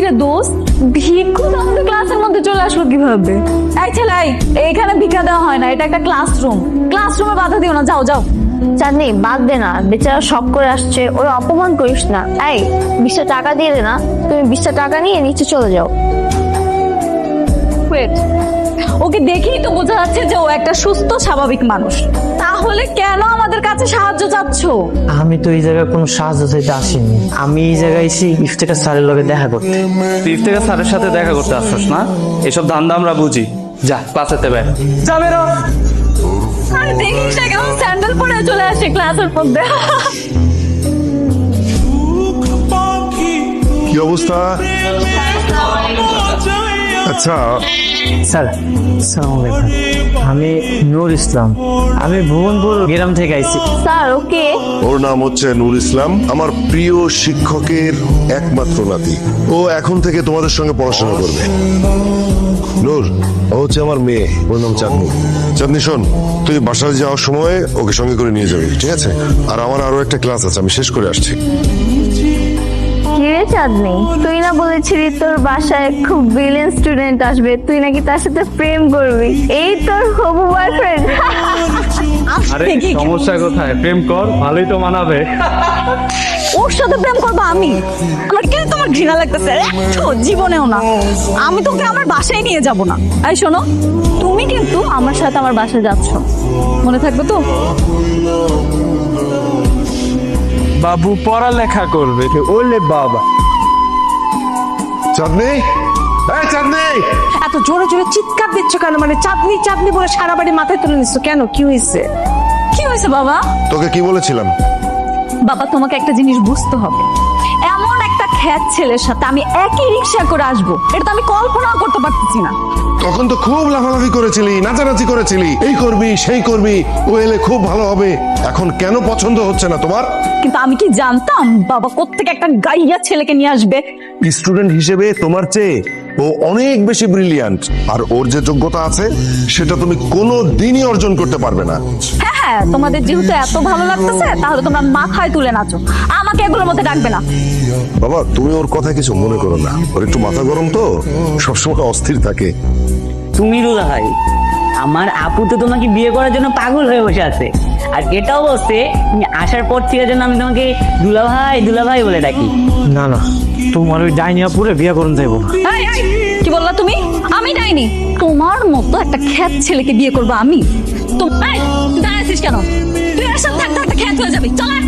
রে দোস্ত, ভিক্ষু তো আমাদের ক্লাসের মধ্যে চলে আসলো কিভাবে? এই ছেলে, এইখানে ভিক্ষা দেওয়া হয় না, এটা একটা ক্লাসরুম। ক্লাসরুমে বাধা দিও না, যাও যাও। চাঁদনি বাদ দে না, বেচারা শখ করে আসছে, ওর অপমান করিস না। এই 20টা টাকা দিয়ে দে না, তুমি 20টা টাকা নিয়ে নিচে চলে যাও। ওয়েট, ওকে দেখেই তো বোঝা যাচ্ছে যে ও একটা সুস্থ স্বাভাবিক মানুষ, তাহলে কেন আমাদের কাছে সাহায্য চাচ্ছ? আমি তো এই জায়গায় কোনো সাহায্য চাইতে আসিনি, আমি এই জায়গায় এসে ইফতেখার স্যারের লগে দেখা করতে। তুই ইফতেখার স্যারের সাথে দেখা করতে আসছিস না? এসব ধান্দা আমরা বুঝি। যা ক্লাসেতে বের, যা বেরো। আরে দেখিস না কেমন স্যান্ডেল পরে চলে আসে ক্লাসের মধ্যে। কি অবস্থা? আচ্ছা, স্যার আসসালামু আলাইকুম, আমি নূর ইসলাম, আমি ভুবনপুর গ্রাম থেকে আইছি। Sir okay. ওর নাম হচ্ছে নূর ইসলাম, আমার প্রিয় শিক্ষকের একমাত্র নাতি। ও এখন থেকে তোমাদের সঙ্গে পড়াশোনা করবে। নূর, ও হচ্ছে আমার মেয়ে, ওর নাম চাঁদনি। চাঁদনি শোন, তুই বাসায় যাওয়ার সময় ওকে সঙ্গে করে নিয়ে যাবি, ঠিক আছে? আর আমার আরো একটা ক্লাস আছে, আমি শেষ করে আসছি। কিরে চাঁদনি, তুই না বলেছিলি তোর বাসায় খুব ব্রিলিয়েন্ট স্টুডেন্ট আসবে, তুই নাকি তার সাথে প্রেম করবি? এই তোর হবু বয়ফ্রেন্ড। আরে সমস্যা কোথায়? প্রেম কর, ভালোই তো মানাবে। ওর সাথে প্রেম করবো আমি? আমার কেন তোমার ঘৃণা লাগতেছে? একটু জীবনেও না। আমি তোকে আমার বাসায় নিয়ে যাব না। এই শোনো, তুমি কিন্তু আমার সাথে আমার বাসায় যাচ্ছ, মনে থাকবে তো? বাবু পড়ালেখা করবে। ওলে বাবা, চাঁদনি, এই চাঁদনি! এত জোরে জোরে চিৎকার দিচ্ছ কেন? মানে চাঁদনি চাঁদনি বলে সারা বাড়ি মাথায় তুলে নিচ্ছ কেন? কি হয়েছে? কি হয়েছে বাবা? তোকে কি বলেছিলাম? বাবা, তোমাকে একটা জিনিস বুঝতে হবে, এমন একটা খ্যাত ছেলের সাথে আমি একই রিক্সা করে আসবো, এটা তো আমি কল্পনাও করতে পারতেছি না। তখন তো খুব লাফালাফি করেছিলি, নাচানাচি করেছিলি, এই করবি সেই করবি, ও এলে খুব ভালো হবে। এখন কেন পছন্দ হচ্ছে না তোমার? কিন্তু আমি কি জানতাম বাবা কোত্থেকে একটা গাইয়া ছেলেকে নিয়ে আসবে? স্টুডেন্ট হিসেবে তোমার চেয়ে ও অনেক বেশি ব্রিলিয়ান্ট, আর ওর যে যোগ্যতা আছে সেটা তুমি কোনো দিনই অর্জন করতে পারবে না। হ্যাঁ হ্যাঁ, তোমাদের যেহেতু এত ভালো লাগতেছে, তাহলে তোমরা মাথায় তুলে নাচো, আমাকে এগুলোর মধ্যে ডাকবে না। বাবা, তুমি ওর কথা কিছু মনে করো না, ওর একটু মাথা গরম তো, সবসময় অস্থির থাকে। তুমি রুলা ভাই, আমার আপু তো তোমাকে বিয়ে করার জন্য পাগল হয়ে বসে আছে, আর এটাও বলছে তুমি আসার পর থেকে যেন আমি তোমাকে দুলা ভাই বলে ডাকি। না না, তোমার ওই ডাইনিয়া পুরে বিয়ে করুন যাইব। এই, এই, কি বললা তুমি? আমি ডাইনি? তোমার মতো একটা খ্যাত ছেলেকে বিয়ে করবো আমি? তো এই, তুই দাঁড়াইছিস কেন? তুই এর সাথে থাকতে থাকতে খ্যাত হয়ে যাবি, চল আয়।